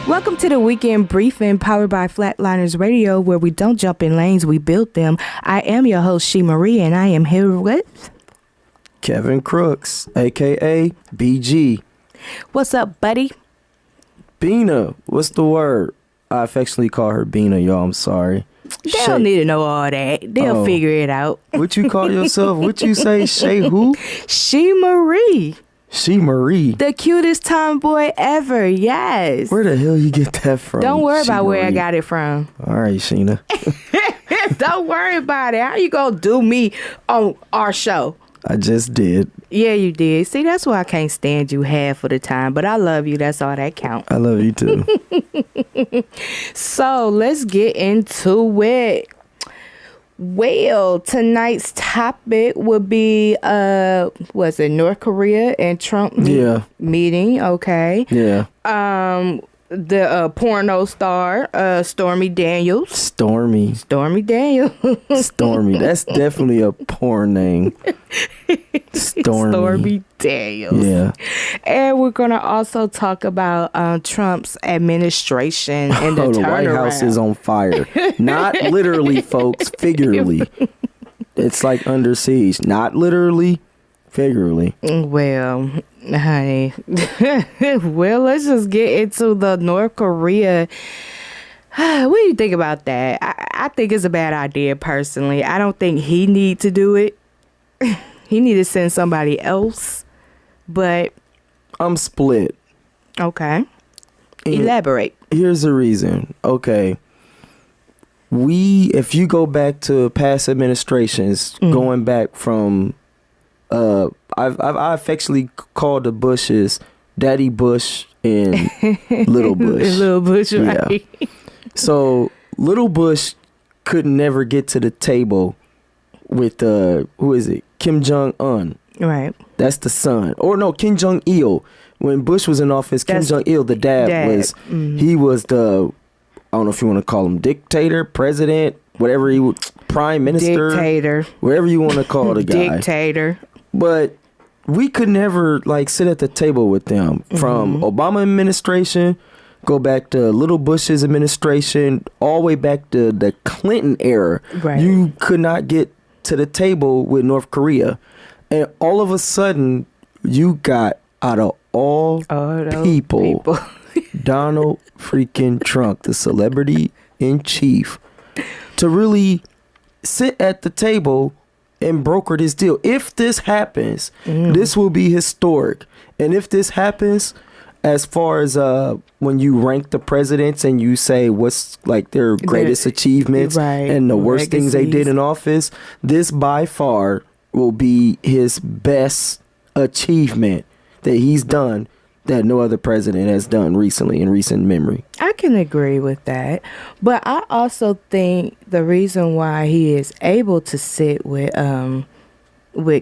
Welcome to the Weekend Briefing, powered by Phlat Linerz Radio, where we don't jump in lanes, we build them. I am your host, She Marie, and I am here with Kevin Crooks, a.k.a. BG. What's up, buddy? Bina, what's the word? I affectionately call her Bina, y'all. I'm sorry. They don't need to know all that. They'll figure it out. What you call yourself? What you say? Shay who? She Marie. She Marie. The cutest tomboy ever, yes. Where the hell you get that from? Don't worry She about where I Marie. got it from. All right, Sheena. Don't worry about it. How you gonna do me on our show? I just did. Yeah, you did. See, that's why I can't stand you half of the time. But I love you. That's all that counts. I love you too. So let's get into it. Well, tonight's topic would be was it North Korea and Trump meeting? Okay. Yeah. The porno star, Stormy Daniels. Stormy. Stormy Daniels. Stormy. That's definitely a porn name. Stormy Daniels. Yeah. And we're going to also talk about Trump's administration and the the turnaround. White House is on fire. Not literally, folks, figuratively. It's like under siege. Not literally, figuratively. Well, honey. Well, let's just get into the North Korea. What do you think about that? I think it's a bad idea, personally. I don't think he need to do it. He need to send somebody else. But I'm split. Okay. Elaborate. Here's the reason. Okay. If you go back to past administrations, going back from I affectionately called the Bushes Daddy Bush and Little Bush. Little Bush, right? Yeah. So Little Bush could never get to the table with who is it? Kim Jong-un. Right. That's the son. Or no, Kim Jong-il. When Bush was in office, Kim Jong-il, the dad. Was he was the, I don't know if you want to call him dictator, president, whatever he would, prime minister, dictator, whatever you want to call the guy. Dictator. But we could never like sit at the table with them. From Obama administration, go back to Little Bush's administration, all the way back to the Clinton era. Right. You could not get to the table with North Korea. And all of a sudden, you got out of all people, Donald freaking Trump, the celebrity in chief, to really sit at the table and broker this deal. If this happens, this will be historic. And if this happens, as far as when you rank the presidents and you say what's like their greatest achievements and the worst things they did in office, this by far will be his best achievement that he's done that no other president has done recently in recent memory. I can agree with that. But I also think the reason why he is able to sit with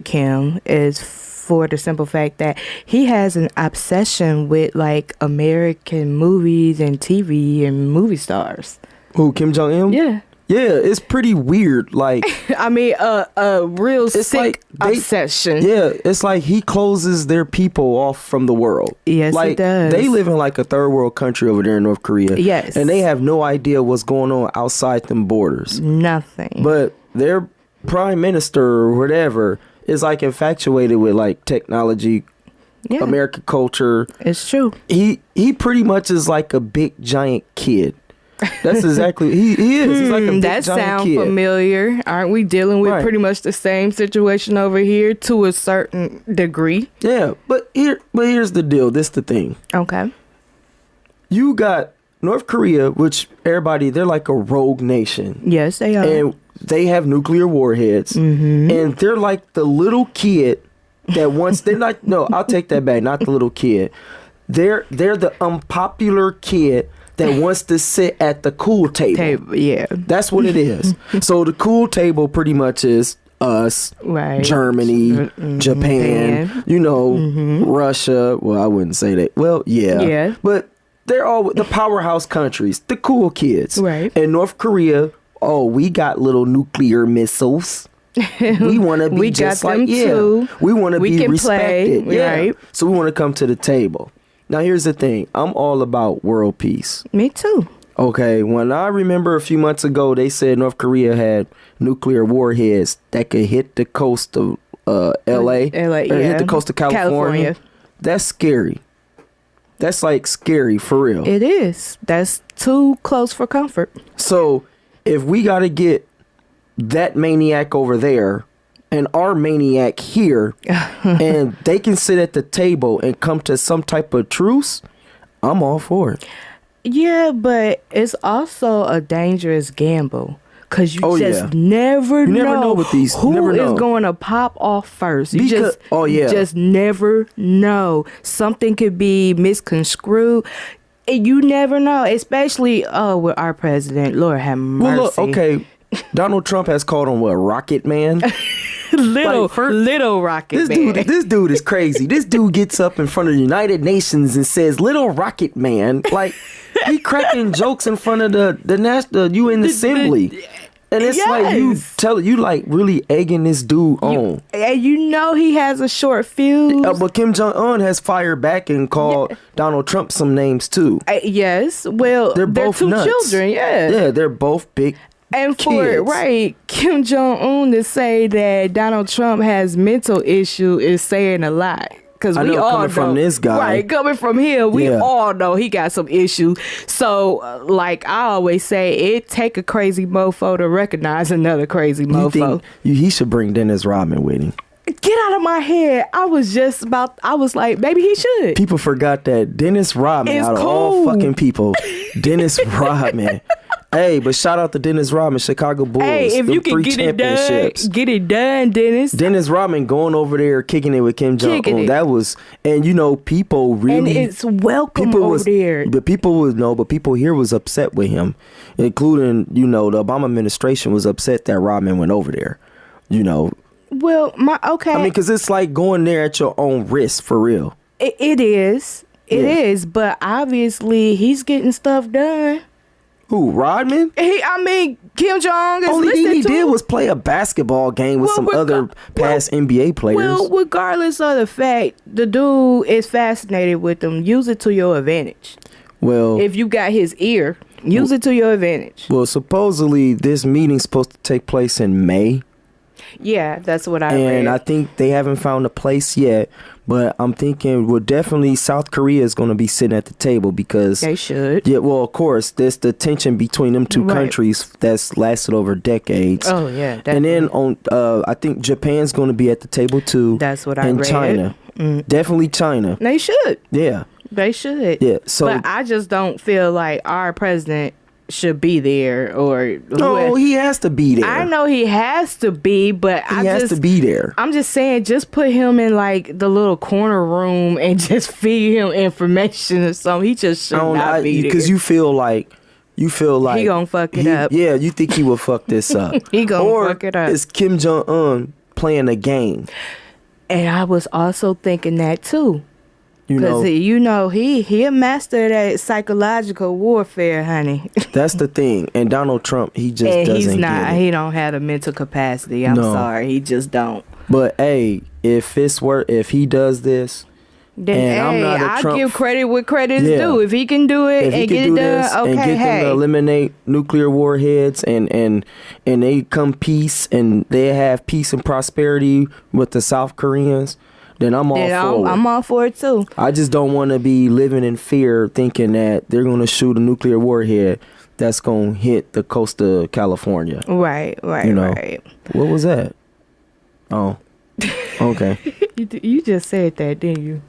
Kim is for the simple fact that he has an obsession with like American movies and TV and movie stars. Who, Kim Jong-un? Yeah. Yeah, it's pretty weird. Like, I mean, a real sick obsession. Yeah, it's like he closes their people off from the world. Yes, like, it does. They live in like a third world country over there in North Korea. Yes. And they have no idea what's going on outside them borders. Nothing. But their prime minister or whatever is like infatuated with like technology, American culture. It's true. He pretty much is like a big giant kid. That's exactly he is. He's like a big that giant sound kid. Familiar. Aren't we dealing with pretty much the same situation over here to a certain degree? Yeah, but here's the deal. This the thing. Okay. You got North Korea, which they're like a rogue nation. Yes, they are. And they have nuclear warheads. Mm-hmm. And they're like the little kid that wants, they're like, no, I'll take that back. Not the little kid. They're the unpopular kid that wants to sit at the cool table. Yeah. That's what it is. So the cool table pretty much is us, right. Germany, Japan, Russia. Well, I wouldn't say that. Well, yeah. But they're all the powerhouse countries, the cool kids. Right. And North Korea, we got little nuclear missiles. We want to be just like, too. We want to be respected. Play, right. So we want to come to the table. Now, here's the thing. I'm all about world peace. Me too. Okay, when I remember a few months ago, they said North Korea had nuclear warheads that could hit the coast of L.A. Hit the coast of California. That's scary. That's like scary for real. It is. That's too close for comfort. So if we got to get that maniac over there and our maniac here and they can sit at the table and come to some type of truce, I'm all for it. Yeah, but it's also a dangerous gamble. Because you never know with these, who is going to pop off first. You just never know. Something could be misconstrued. And you never know, especially with our president. Lord have mercy. Well, look, okay, Donald Trump has called him Rocket Man. little Rocket Man. This dude is crazy. This dude gets up in front of the United Nations and says, "Little Rocket Man." Like, he cracking jokes in front of the UN Assembly. And it's like you like really egging this dude on. And he has a short fuse. But Kim Jong-un has fired back and called Donald Trump some names too. Yes. Well, they're both two nuts. children. Yeah. Yeah, they're both big and kids. Kim Jong-un to say that Donald Trump has mental issue is saying a lot. Because we all coming from this guy. Right, coming from him, we all know he got some issues. So, like I always say, it take a crazy mofo to recognize another crazy mofo. He should bring Dennis Rodman with him. Get out of my head. I was like, maybe he should. People forgot that Dennis Rodman, out of all fucking people, Dennis Rodman. Hey, but shout out to Dennis Rodman, Chicago Bulls. Hey, if you can get it done, Dennis. Dennis Rodman going over there, kicking it with Kim Jong-un. That was, and people really. And it's welcome over there. But people here was upset with him, including, the Obama administration was upset that Rodman went over there, Well, okay. I mean, because it's like going there at your own risk, for real. It is. It is, but obviously he's getting stuff done. Who, Rodman? Kim Jong is only thing he did him. was play a basketball game with some other past NBA players. Well, regardless of the fact, the dude is fascinated with them. Use it to your advantage. Well, if you got his ear, use it to your advantage. Well, supposedly this meeting's supposed to take place in May. Yeah, that's what I read. And I think they haven't found a place yet. But I'm thinking, definitely South Korea is going to be sitting at the table because they should. Yeah, well, of course, there's the tension between them two countries that's lasted over decades. Oh yeah, definitely. And then I think Japan's going to be at the table too. That's what I read. And China, definitely China. They should. Yeah, they should. Yeah. So, but I just don't feel like our president should be there no, he has to be there. I know he has to be, but he has to be there. I'm just saying, just put him in like the little corner room and just feed him information or something. He just should not be there because you feel like he gonna fuck it up. Yeah, you think he will fuck this up. He gonna fuck it up. Is Kim Jong-un playing a game? And I was also thinking that too. Because he a master of that psychological warfare, honey. That's the thing. And Donald Trump, he just doesn't get it. He don't have the mental capacity. I'm sorry, he just don't. But hey, if he does this, then I'll give credit where credit's due. If he can do it and get it done, okay, and get them to eliminate nuclear warheads and they come peace and they have peace and prosperity with the South Koreans. then I'm all for it. I'm all for it too. I just don't want to be living in fear thinking that they're going to shoot a nuclear warhead that's going to hit the coast of California. Right. Right. What was that? Oh, okay. You just said that, didn't you?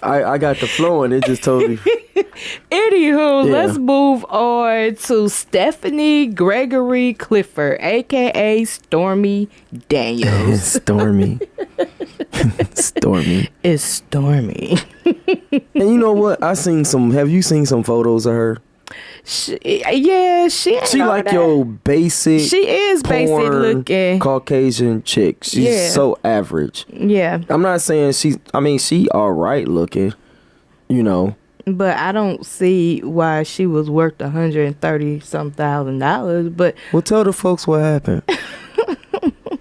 I got the flow and it just told me. Anywho, let's move on to Stephanie Gregory Clifford, a.k.a. Stormy Daniels. Stormy. It's Stormy. And you know what? Have you seen some photos of her? She like your basic. She is basic looking Caucasian chick. She's so average. Yeah. I'm not saying she all right looking, But I don't see why she was worth $130,000. But tell the folks what happened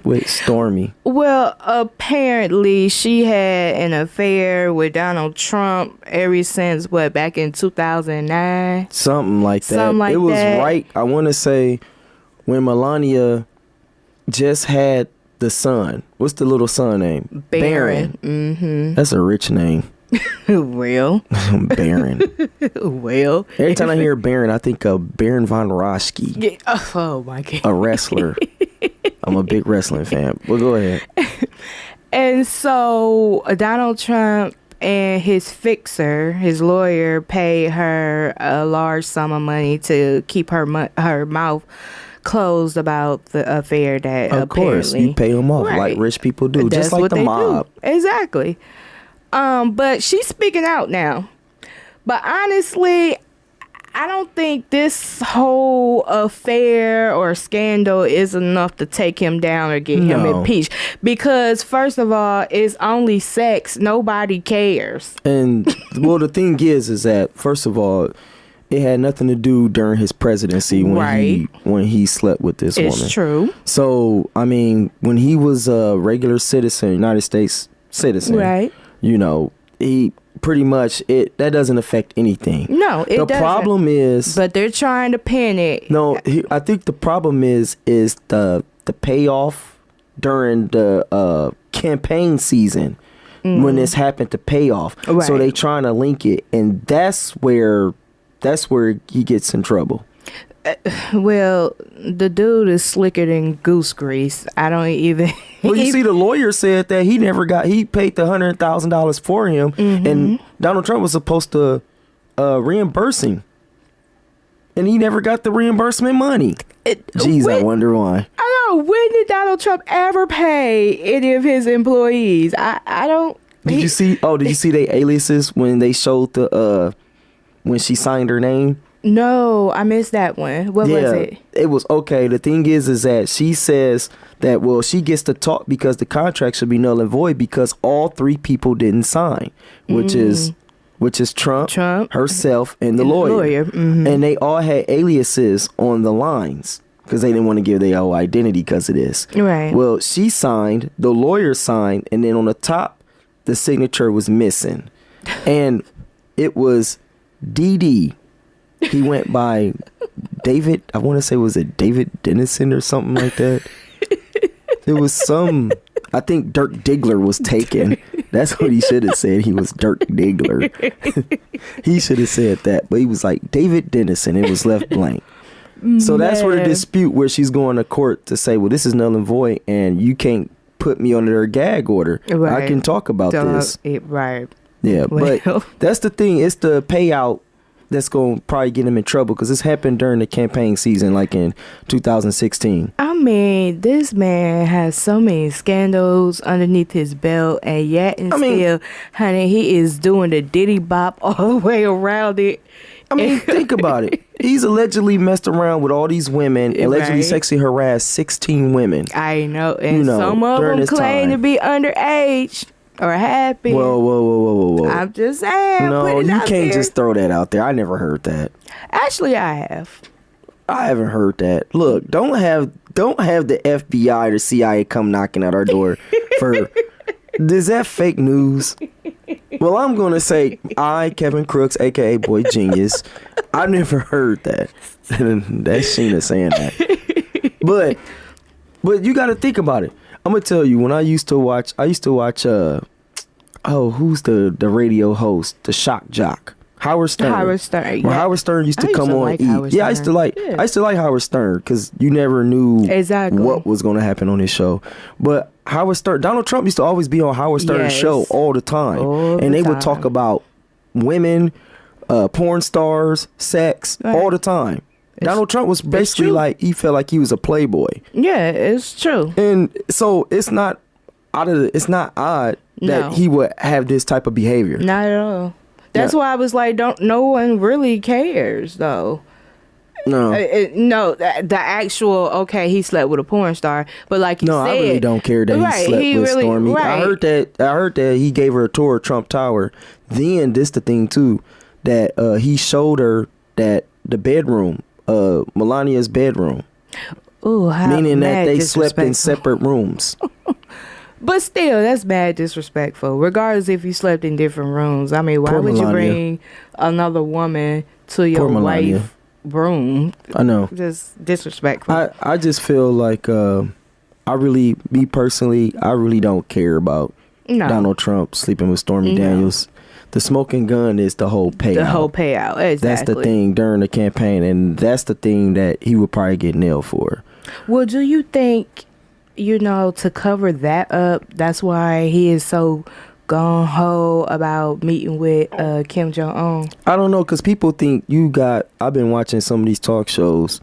with Stormy. Well, apparently she had an affair with Donald Trump ever since back in 2009. Something like that. It was right. I want to say when Melania just had the son. What's the little son name? Barron. Mm-hmm. That's a rich name. Well, Baron. Well, every time I hear Baron, I think of Baron von Raschke. Yeah. Oh my God. A wrestler. I'm a big wrestling fan. Well, go ahead. And so Donald Trump and his fixer, his lawyer, paid her a large sum of money to keep her mouth closed about the affair that of course you pay them off like rich people do. That's just like the mob. Do. Exactly. But she's speaking out now. But honestly, I don't think this whole affair or scandal is enough to take him down or get him impeached. Because first of all, it's only sex. Nobody cares. And the thing is that first of all, it had nothing to do during his presidency when he slept with this woman. It's true. So when he was a regular citizen, United States citizen, right? He pretty much that doesn't affect anything. No, it doesn't. The problem is, but they're trying to pin it. No, I think the problem is the payoff during the campaign season when this happened to pay off. Right. So they trying to link it, and that's where he gets in trouble. Well, the dude is slicker than goose grease. I don't even. Well, you see, the lawyer said that he paid the $100,000 for him, and Donald Trump was supposed to reimburse him, and he never got the reimbursement money. I wonder why. I don't know. When did Donald Trump ever pay any of his employees? I don't. Did you see? Oh, did you see their aliases when they showed when she signed her name? No, I missed that one. What was it? It was okay. The thing is that she says that, she gets to talk because the contract should be null and void because all three people didn't sign, which is Trump, herself, and the lawyer. Mm-hmm. And they all had aliases on the lines because they didn't want to give their whole identity because of this. Right. Well, she signed, the lawyer signed, and then on the top, the signature was missing. And it was DD. He went by David, I want to say, was it David Dennison or something like that? It was I think Dirk Diggler was taken. That's what he should have said. He was Dirk Diggler. He should have said that. But he was like David Dennison. It was left blank. So that's where the dispute where she's going to court to say, well, this is null and void and you can't put me under a gag order. Right. I can talk about this. Right. Yeah, but that's the thing. It's the payout that's going to probably get him in trouble because this happened during the campaign season, like in 2016. This man has so many scandals underneath his belt, and yet still, honey, he is doing the Diddy Bop all the way around it. Think about it. He's allegedly messed around with all these women, allegedly sexually harassed 16 women. I know, and some of them claim to be underage. Or happy. Whoa. I'm just saying. No, you can't just throw that out there. I never heard that. Actually, I have. I haven't heard that. Look, don't have the FBI or CIA come knocking at our door for. Is that fake news? Well, I'm gonna say Kevin Crooks, aka Boy Genius. I never heard that. That's Sheena saying that. But you got to think about it. I'm gonna tell you, when I used to watch who's the radio host, the shock jock, Howard Stern. Howard Stern. When Howard Stern used to come on like eat. Yeah, I used to like Howard Stern because you never knew what was gonna happen on his show. But Howard Stern, Donald Trump used to always be on Howard Stern's show all the time, and they would talk about women, porn stars, sex all the time. Donald Trump was basically like, he felt like he was a playboy. Yeah, it's true. And so it's not odd that he would have this type of behavior. Not at all. That's why I was like, no one really cares though. No. The actual, okay, he slept with a porn star, but like you said, I really don't care that he slept with Stormy. I heard that he gave her a tour of Trump Tower. Then this the thing too, that he showed her that the bedroom, Melania's bedroom. Ooh, meaning that they slept in separate rooms. But still, that's mad disrespectful. Regardless if you slept in different rooms. I mean, why would you bring another woman to your wife's room? I know. Just disrespectful. I just feel like me personally, I really don't care about Donald Trump sleeping with Stormy Daniels. The smoking gun is the whole payout. The whole payout, exactly. That's the thing during the campaign, and that's the thing that he would probably get nailed for. Well, do you think, to cover that up, that's why he is so gung-ho about meeting with Kim Jong-un? I don't know, because people think I've been watching some of these talk shows,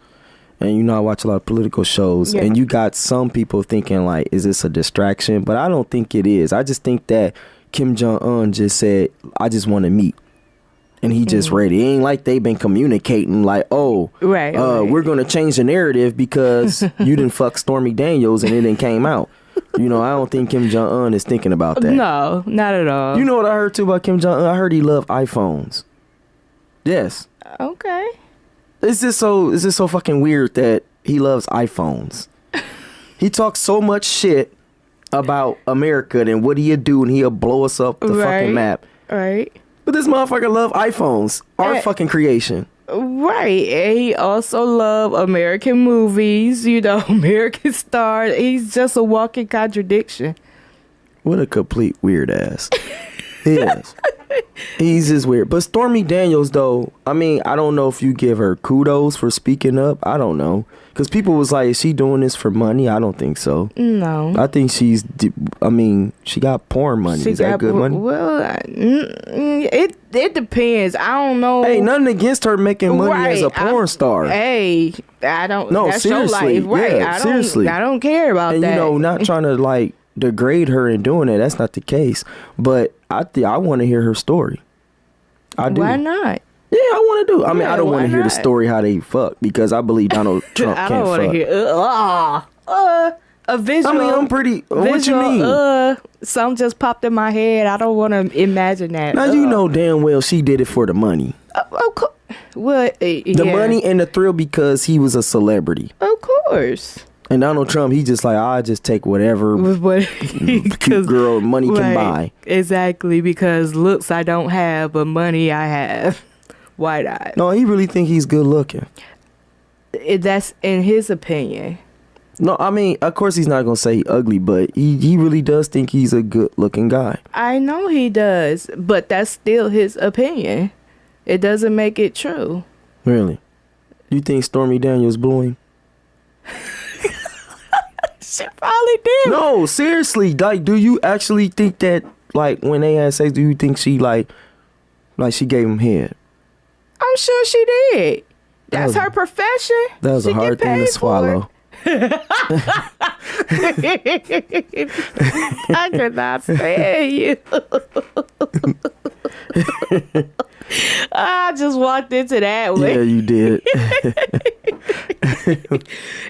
and I watch a lot of political shows, and you got some people thinking like, is this a distraction? But I don't think it is. I just think that Kim Jong-un just said, I just want to meet. And he just ready. It ain't like they've been communicating like, we're going to change the narrative because you didn't fuck Stormy Daniels and it didn't came out. I don't think Kim Jong-un is thinking about that. No, not at all. You know what I heard too about Kim Jong-un? I heard he loved iPhones. Yes. Okay. It's just so fucking weird that he loves iPhones. He talks so much shit about America and what he'll do and he'll blow us up the fucking map. Right. But this motherfucker love iPhones. Our fucking creation. Right. And he also love American movies, American stars. He's just a walking contradiction. What a complete weird ass. He is. He's just weird. But Stormy Daniels, though, I mean, I don't know if you give her kudos for speaking up. I don't know. Because people was like, is she doing this for money? I don't think so. No. I think she got porn money. Is that good money? Well, it depends. I don't know. Hey, nothing against her making money as a porn star. Hey, I don't. No, that's seriously. Your life. Right. Yeah, seriously. I don't care about that. And, not trying to, like, degrade her in doing it. That's not the case. But I want to hear her story. I do. Why not? Yeah, I want to do. I mean, I don't want to hear the story how they fuck because I believe Donald Trump can't fuck. I don't want to hear a visual. I mean, I'm pretty. What you mean? Something just popped in my head. I don't want to imagine that. Now you know damn well she did it for the money. Well, the money and the thrill because he was a celebrity. Of course. And Donald Trump, he just like, I just take whatever cute girl money can buy. Exactly, because looks I don't have, but money I have. Why not? No, he really think he's good looking. That's in his opinion. No, I mean, of course he's not going to say he ugly, but he really does think he's a good looking guy. I know he does, but that's still his opinion. It doesn't make it true. Really? You think Stormy Daniels blew him? She probably did. No, seriously. Like, do you actually think that, like, when they had sex, do you think she, like she gave him head? I'm sure she did. That's her profession. That was a hard thing to swallow. I could not stand you. I just walked into that way. Yeah, you did.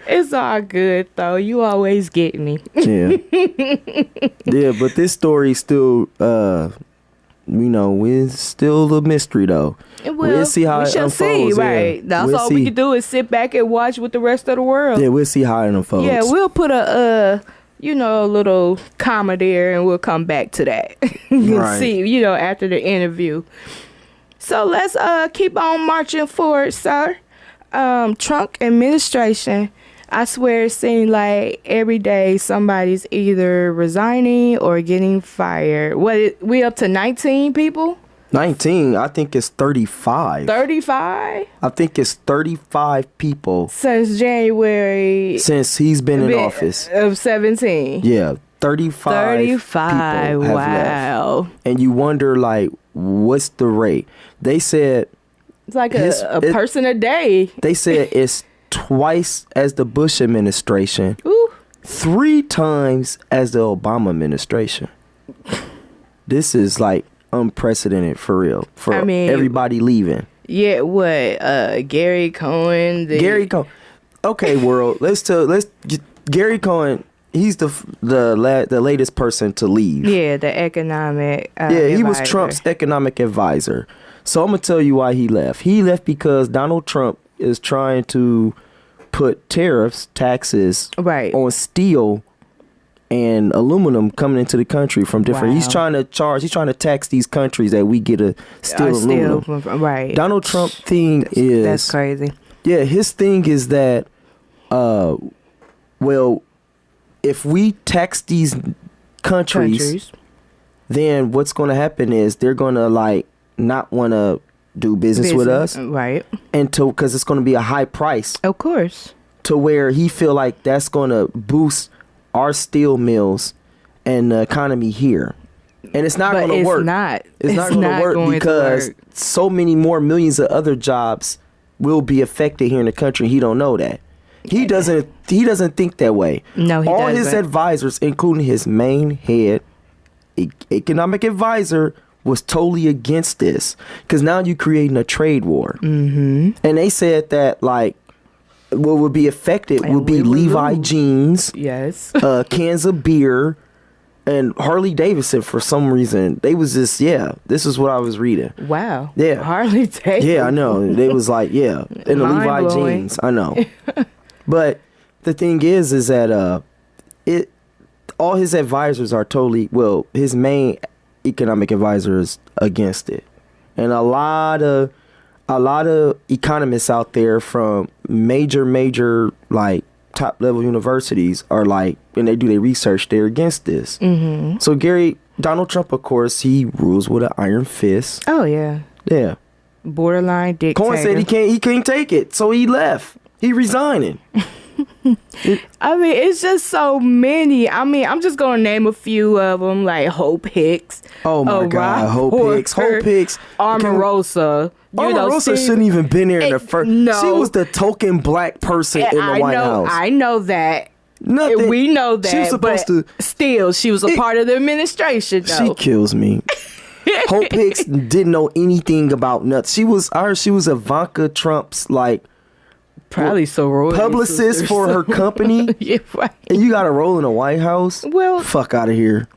It's all good though. You always get me. Yeah. Yeah, but this story still it's still a mystery though. We'll see how it unfolds. See, right. That's all we can do is sit back and watch with the rest of the world. Yeah, we'll see how it unfolds. Yeah, we'll put a little comma there and we'll come back to that. Right. See, after the interview. So let's keep on marching forward, sir. Trump administration I swear it seemed like every day somebody's either resigning or getting fired. We up to 19 people? 19, I think it's 35. 35? I think it's 35 people. Since January. Since he's been in office. Of 17. Yeah, 35 people have wow. left. And you wonder, like, what's the rate? They said... It's like a person a day. They said it's twice as the Bush administration. Ooh. 3 times as the Obama administration. This is, like, unprecedented for real. For everybody leaving. Yeah, what? Gary Cohen. Gary Cohen. Okay, world. Gary Cohen. He's the latest person to leave. Yeah, the economic. He was Trump's economic advisor. So I'm gonna tell you why he left. He left because Donald Trump is trying to put tariffs, taxes, on steel and aluminum coming into the country from different. Wow. He's trying to tax these countries that we get a steel aluminum. Right. Donald Trump thing is that's crazy. Yeah, his thing is that, well, if we tax these countries, then what's going to happen is they're going to like not want to do business with us, right? And because it's going to be a high price, of course, to where he feel like that's going to boost our steel mills and the economy here. And it's not going to work. It's not going to work because so many more millions of other jobs will be affected here in the country. He don't know that. He doesn't think that way. No, he doesn't. All his advisors, including his main head economic advisor, was totally against this because now you're creating a trade war. Mm-hmm. And they said that like what would be affected would be Levi jeans, yes, cans of beer, and Harley Davidson. For some reason, they was just this is what I was reading. Wow. Yeah, Harley Davidson. Yeah, I know. They was like and the Levi jeans. I know. But the thing is that all his advisors are his main economic advisor is against it, and a lot of economists out there from major like top level universities are like, when they do their research, they're against this. Mm-hmm. So Donald Trump, of course, he rules with an iron fist. Oh yeah, borderline dictator. Cohen said he can't take it, so he left. He resigning. I mean, it's just so many. I mean, I'm just gonna name a few of them, like Hope Hicks. Oh my God, Hope Hicks, Omarosa. Omarosa shouldn't even been there in the first. No, she was the token black person in the White House. I know that. Nothing. We know that. She was supposed to. Still, she was a part of the administration. Though. She kills me. Hope Hicks didn't know anything about nuts. She was Ivanka Trump's like. Probably publicist for her company. Yeah, right. And you got a role in the White House? Well, fuck out of here.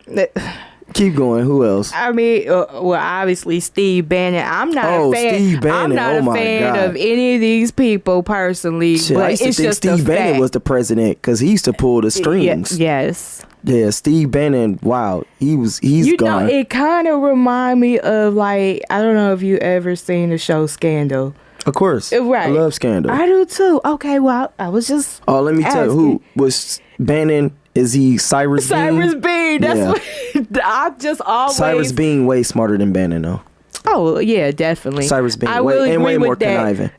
Keep going. Who else? I mean, obviously Steve Bannon. I'm not a fan. Steve Bannon. I'm not a fan of any of these people personally. Shit, but I used to think Steve Bannon was the president because he used to pull the strings. Yes. Yeah, Steve Bannon. Wow, he's gone. It kind of remind me of like, I don't know if you ever seen the show Scandal. Of course. Right. I love Scandal. I do too. Okay, well, I was just let me tell you, who was Bannon? Is he Cyrus Bean? Cyrus Bean. That's what I just always... Cyrus Bean way smarter than Bannon, though. Oh, yeah, definitely. Cyrus Bean way more conniving.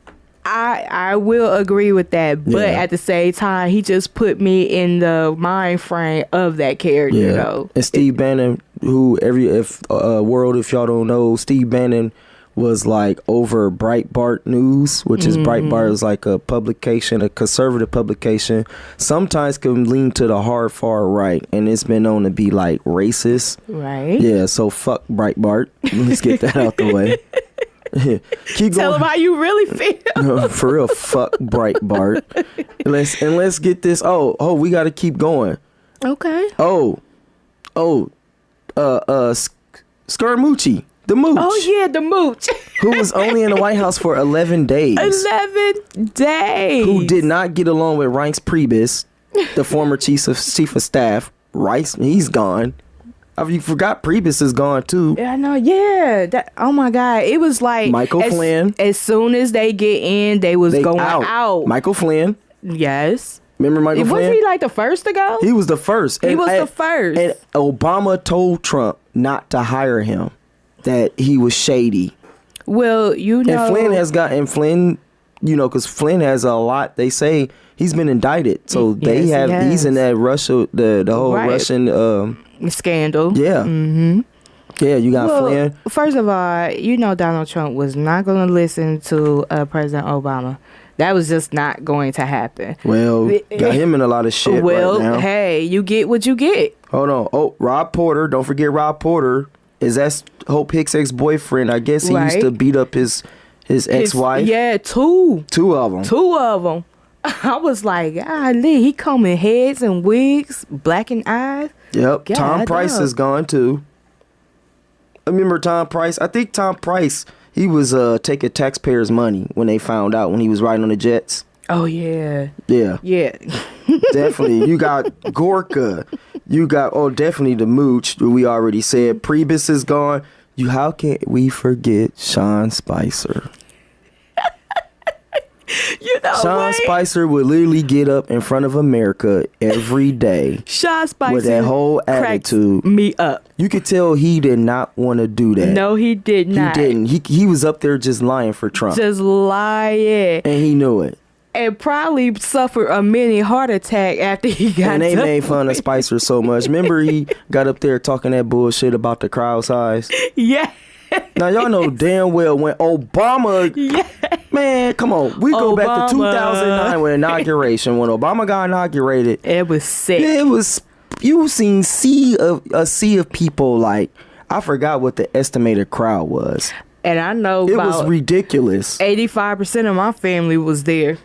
I will agree with that, but at the same time, he just put me in the mind frame of that character, though. And Steve Bannon, if y'all don't know, Steve Bannon was like over Breitbart News, which is Breitbart is like a publication, a conservative publication, sometimes can lean to the hard far right, and it's been known to be like racist. Right. Yeah, so fuck Breitbart. Let's get that out the way. Keep Tell going. them how you really feel. No, for real, fuck Breitbart. Let's get this. Oh, we got to keep going. Okay. Scaramucci. The Mooch. Oh, yeah, the Mooch. Who was only in the White House for 11 days. 11 days. Who did not get along with Reince Priebus, the former chief of staff. Rice, he's gone. You forgot Priebus is gone, too. Yeah, I know, yeah. Oh, my God. It was like... Michael Flynn. As soon as they get in, they going out. Michael Flynn. Yes. Remember Michael Flynn? Was he like the first to go? He was the first. He was the first. And Obama told Trump not to hire him, that he was shady. Well, you know. And Flynn, you know, because Flynn has a lot. They say he's been indicted. So he's in that Russia, the whole Russian scandal. Yeah. Mm-hmm. Yeah, you got Flynn. First of all, you know Donald Trump was not going to listen to President Obama. That was just not going to happen. Well, got him in a lot of shit right now. Hey, you get what you get. Hold on. Oh, Rob Porter. Don't forget Rob Porter. Is that Hope Hicks' ex-boyfriend? I guess he used to beat up his ex-wife. Yeah, two of them. I was like, golly, he combing heads and wigs, blackened eyes. Yep. God, Tom Price is gone too. I remember Tom Price. I think Tom Price, he was taking taxpayers' money when they found out when he was riding on the jets. Oh, yeah. Yeah. Yeah. Definitely. You got Gorka. You got, definitely the Mooch, we already said. Priebus is gone. How can we forget Sean Spicer? You know Sean Spicer would literally get up in front of America every day. Sean Spicer with that whole attitude. Me up. You could tell he did not want to do that. No, he did not. He didn't. He was up there just lying for Trump. Just lying. And he knew it. And probably suffered a mini heart attack after he got And they made fun of Spicer so much. Remember he got up there talking that bullshit about the crowd size? Yeah. Now, y'all know damn well when Obama... Yeah. Man, come on. We go back to 2009 with inauguration. When Obama got inaugurated... It was sick. It was... You seen a sea of people, like... I forgot what the estimated crowd was. And I know it was ridiculous. 85% of my family was there.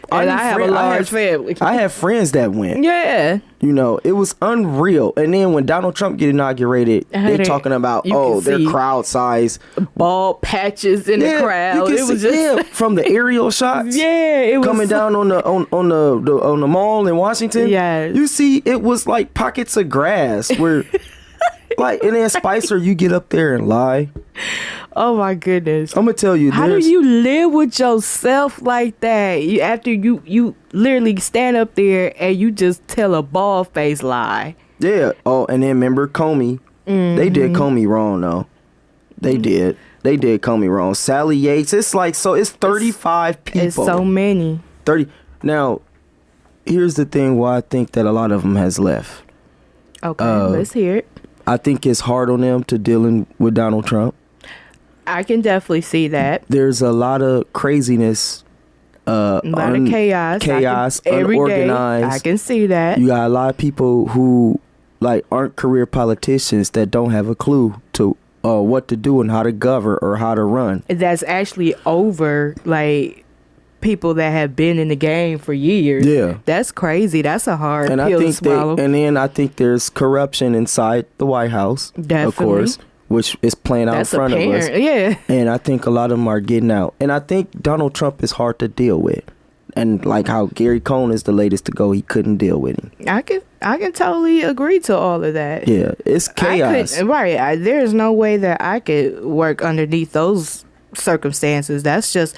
And I have a large family. I have friends that went. Yeah. You know, it was unreal. And then when Donald Trump get inaugurated, they're talking about, their crowd size. Bald patches in the crowd. You can see, from the aerial shots. Yeah, it was coming down on the mall in Washington. Yeah. You see, it was like pockets of grass where like, and then Spicer, you get up there and lie. Oh my goodness! I'm gonna tell you. How do you live with yourself like that? After you literally stand up there and you just tell a bald face lie. Yeah. Oh, and then remember Comey? Mm-hmm. They did Comey wrong though. They did. They did Comey wrong. Sally Yates. It's like it's 35 people. It's so many. 30. Now, here's the thing. Why I think that a lot of them has left. Okay, let's hear it. I think it's hard on them to dealing with Donald Trump. I can definitely see that. There's a lot of craziness. A lot of chaos. Unorganized. I can see that. You got a lot of people who aren't career politicians that don't have a clue to what to do and how to govern or how to run. That's actually over people that have been in the game for years. Yeah. That's crazy. That's a hard pill to swallow. And then I think there's corruption inside the White House. Definitely. Of course. Which is playing out in front of us. Yeah. And I think a lot of them are getting out. And I think Donald Trump is hard to deal with. And like how Gary Cohn is the latest to go, he couldn't deal with him. I can totally agree to all of that. Yeah, it's chaos. There's no way that I could work underneath those circumstances. That's just,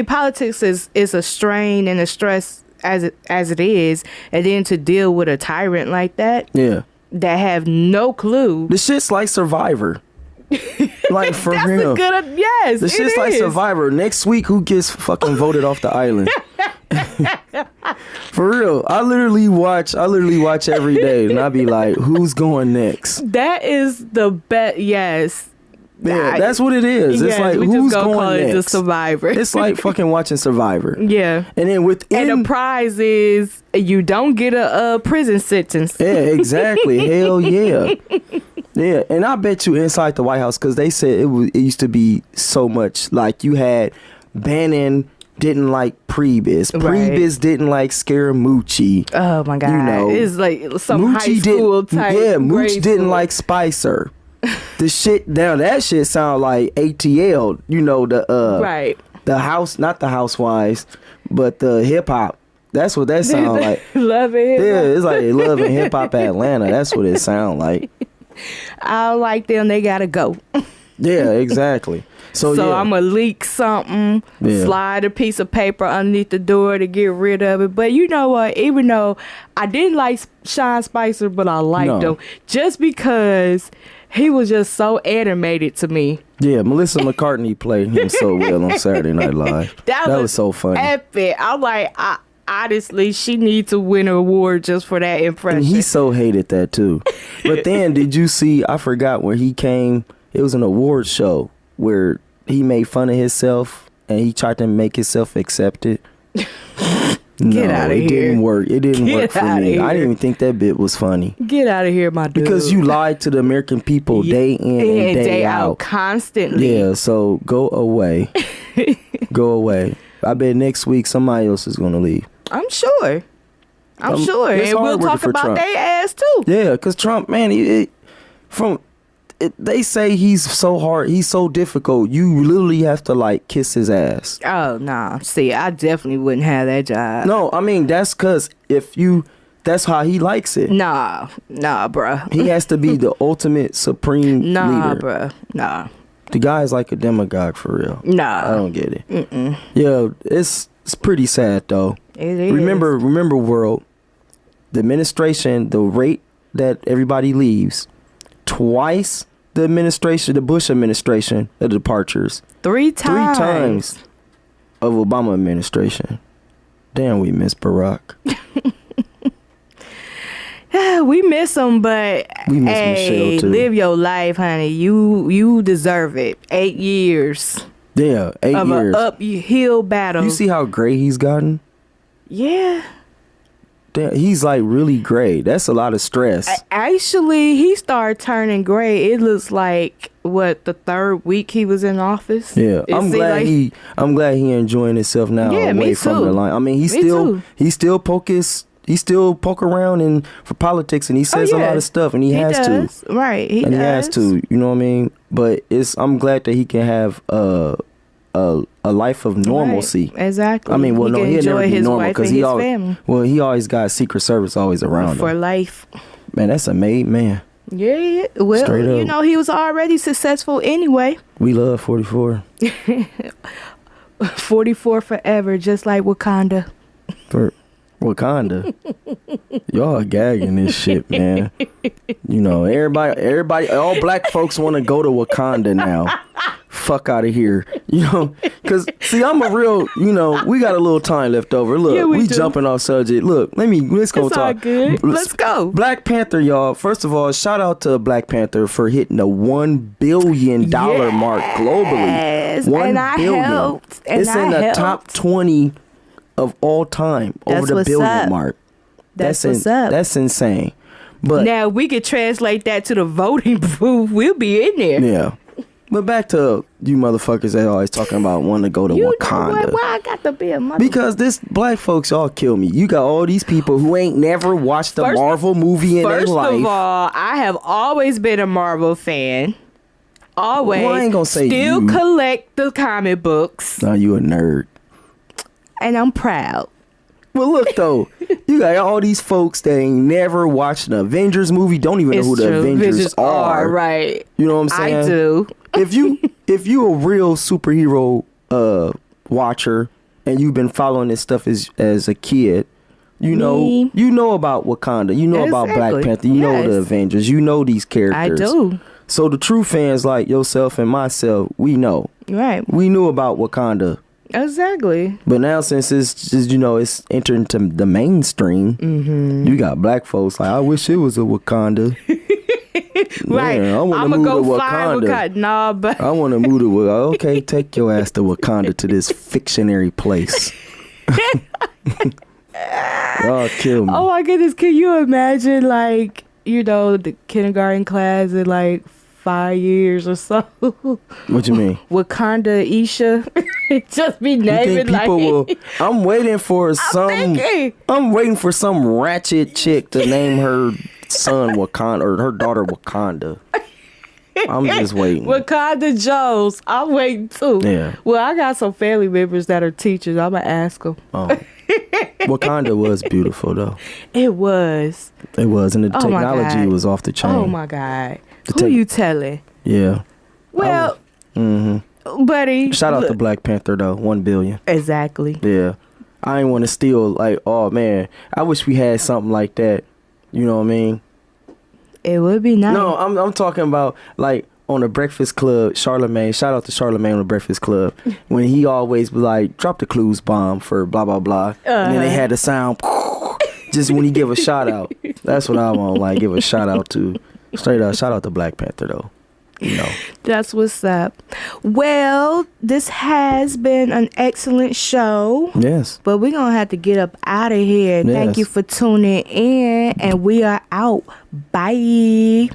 politics is a strain and a stress as it is. And then to deal with a tyrant like that. Yeah. That have no clue. The shit's like Survivor. Like for That's real. Yes, the shit's like Survivor. Next week, who gets fucking voted off the island? For real. I literally watch every day, and I be like, who's going next? That is the best. Yes. Yeah, that's what it is. It's like, who's going next? The Survivor. It's like fucking watching Survivor. Yeah. And then and the prize is you don't get a prison sentence. Yeah, exactly. Hell yeah. Yeah, and I bet you inside the White House, because they said it used to be so much. Like, you had Bannon didn't like Priebus. Priebus didn't like Scaramucci. Oh, my God. You know, it's like some high school type. Yeah, Mooch didn't like Spicer. The shit, now that shit sound like ATL. You know, the house, not the Housewives, but the hip-hop. That's what that sound like. Love and hip-hop. Yeah, it's like Love and Hip-Hop Atlanta. That's what it sound like. I like them. They gotta go. Yeah, exactly. So I'm going to leak something, slide a piece of paper underneath the door to get rid of it. But you know what? Even though I didn't like Sean Spicer, but I liked him just because he was just so animated to me. Yeah, Melissa McCartney played him so well on Saturday Night Live. That was so funny. Epic. I'm like, honestly, she needs to win an award just for that impression. And he so hated that too. But then did you see, I forgot when he came, it was an award show where he made fun of himself and he tried to make himself accepted. Get out of here. It didn't work. It didn't work for me. I didn't even think that bit was funny. Get out of here, my dude. Because you lied to the American people day in and day out. Constantly. Yeah, so go away. Go away. I bet next week somebody else is going to leave. I'm sure. I'm sure. And we'll talk about their ass too. Yeah, because Trump, man, they say he's so hard, he's so difficult. You literally have to like kiss his ass. Oh, nah. See, I definitely wouldn't have that job. No, I mean, that's because that's how he likes it. Nah, bruh. He has to be the ultimate supreme leader. Nah, bruh. Nah. The guy's like a demagogue for real. Nah. I don't get it. Mm-mm. Yeah, it's pretty sad though. It is. Remember, world, the administration, the rate that everybody leaves, twice the Bush administration, the departures. 3 times. 3 times of Obama administration. Damn, we miss Barack. We miss him, but we miss Michelle too. Live your life, honey. You deserve it. 8 years. Yeah, 8 years. Of an uphill battle. You see how gray he's gotten? Yeah. Damn, he's like really gray. That's a lot of stress. Actually, he started turning gray. It looks like the 3rd week he was in office. Yeah, I'm glad he enjoying himself now. Yeah, away from the line. I mean, he still poke around and for politics, and he says a lot of stuff, and he has to. Right, he has to. You know what I mean? But I'm glad that he can have a life of normalcy. Right, exactly. I mean, well, no, he'll never be normal because he always got Secret Service always around for him. life. Man, that's a made man. Yeah. Well, he was already successful anyway. We love 44. 44 forever, just like Wakanda. For Wakanda. Y'all gagging this shit, man. You know, everybody, all black folks want to go to Wakanda now. Fuck out of here. You know, because, see, I'm a real, we got a little time left over. Look, we jumping off subject. Look, let's go it's talk. All good. Let's go. Black Panther, y'all. First of all, shout out to Black Panther for hitting the $1 billion mark globally. $1 billion. Helped. It's in the top 20 of all time over the billion mark. That's what's up. That's insane. But now we could translate that to the voting booth. We'll be in there. Yeah. But back to you motherfuckers that always talking about wanting to go to Wakanda. Why I got to be a motherfucker? Because this black folks all kill me. You got all these people who ain't never watched a Marvel movie in their life. First of all, I have always been a Marvel fan. Always. Well, I ain't gonna say still you. Collect the comic books. Nah, you a nerd. And I'm proud. Well, look though, you got all these folks that ain't never watched an Avengers movie, don't even know who the Avengers are. Right. You know what I'm saying? I do. if you a real superhero watcher and you've been following this stuff as a kid, you know about Wakanda, you know about Black Panther, you know the Avengers, you know these characters. I do. So the true fans like yourself and myself, we know. Right. We knew about Wakanda. Exactly. But now since it's just, it's entering into the mainstream, you got black folks like, I wish it was a Wakanda. Right. Man, I want to move to Wakanda. Nah, but I want to move to Wakanda. Okay, take your ass to Wakanda, to this fictionary place. Y'all kill me. Oh my goodness, can you imagine the kindergarten class in 5 years or so? What you mean? Wakanda Isha. Just be naming I'm waiting for some ratchet chick to name her son Wakanda or her daughter Wakanda. I'm just waiting. Wakanda Jones. I'm waiting too. Yeah. Well, I got some family members that are teachers. I'm gonna ask them. Oh. Wakanda was beautiful though. It was. And the technology was off the chain. Oh my God. Who you telling? Yeah. Well, buddy. Shout out to Black Panther though, 1 billion. Exactly. Yeah, I ain't want to steal. Like, oh man, I wish we had something like that. You know what I mean? It would be nice. No, I'm talking about like on the Breakfast Club. Charlemagne, shout out to Charlemagne on the Breakfast Club when he always was like, drop the clues bomb for blah blah blah, and then they had the sound just when he give a shout out. That's what I want. Like, give a shout out to straight up. Shout out to Black Panther though. You know. That's what's up. Well, this has been an excellent show. Yes. But we're going to have to get up out of here. Yes. Thank you for tuning in. And we are out. Bye.